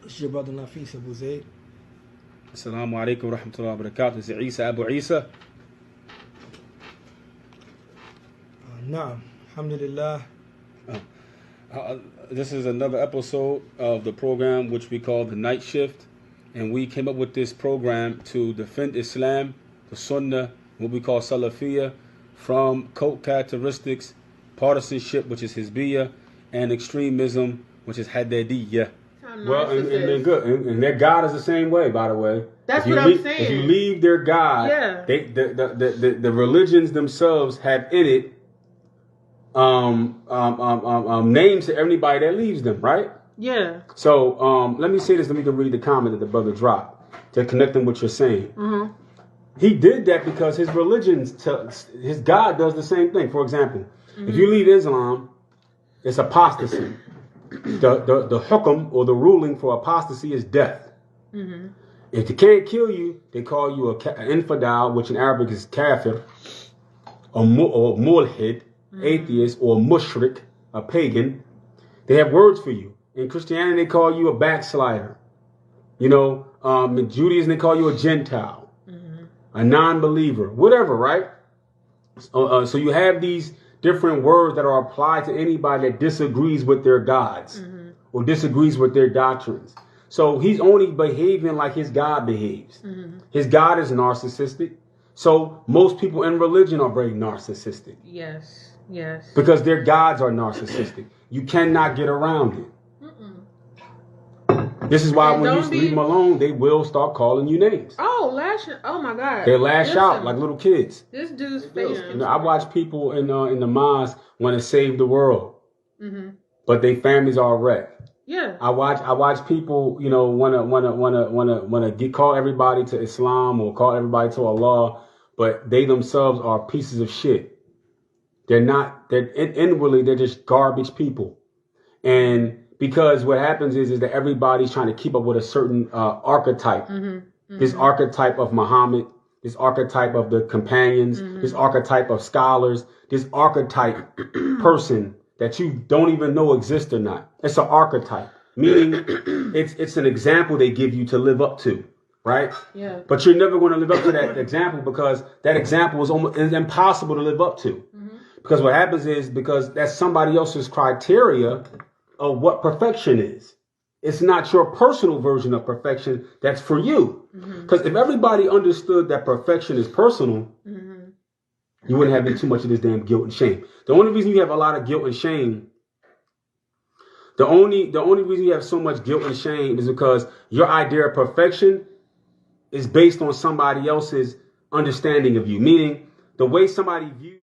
It's your brother Nafis Abu Zayd. Assalamu alaikum wa rahmatullahi wa barakatuh. It's Isa Abu Isa. Naam, alhamdulillah. This is another episode of the program which we call The Night Shift. And we came up with this program to defend Islam, the Sunnah, what we call Salafiyah, from cult characteristics, partisanship, which is Hizbiyah, and extremism, which is Haddadiyah. Well, and good. And their God is the same way, by the way. That's what I'm saying. If you leave their God, yeah. the religions themselves have in it names to everybody that leaves them, right? Yeah. So let me say this. Let me read the comment that the brother dropped to connect them with what you're saying. Mm-hmm. He did that because his religion, his God does the same thing. For example, if you leave Islam, it's apostasy. The hukm or the ruling for apostasy is death. Mm-hmm. If they can't kill you, they call you an infidel, which in Arabic is kafir, or mulhid, atheist, or mushrik, a pagan. They have words for you. In Christianity, they call you a backslider. You know, in Judaism, they call you a Gentile, a non-believer, whatever, right? So you have these different words that are applied to anybody that disagrees with their gods or disagrees with their doctrines. So he's only behaving like his God behaves. His God is narcissistic. So most people in religion are very narcissistic. Yes, yes. Because their gods are narcissistic. You cannot get around it. This is why when you leave them alone, they will start calling you names. Oh, oh my God. They lash out like little kids. This dude's face. You know, I watch people in the mosque want to save the world, but their families are a wreck. Yeah. I watch people, you know, wanna call everybody to Islam or call everybody to Allah, but they themselves are pieces of shit. They're inwardly they're just garbage people, and because what happens is that everybody's trying to keep up with a certain archetype. This archetype of Muhammad, this archetype of the companions, this archetype of scholars, this archetype person that you don't even know exists or not. It's an archetype, meaning it's an example they give you to live up to, right? Yeah. But you're never going to live up to that example because that example is impossible to live up to. Because what happens is because that's somebody else's criteria of what perfection is. It's not your personal version of perfection that's for you. Because if everybody understood that perfection is personal, you wouldn't have too much of this damn guilt and shame. The only reason you have a lot of guilt and shame, the only reason you have so much guilt and shame is because your idea of perfection is based on somebody else's understanding of you. Meaning the way somebody views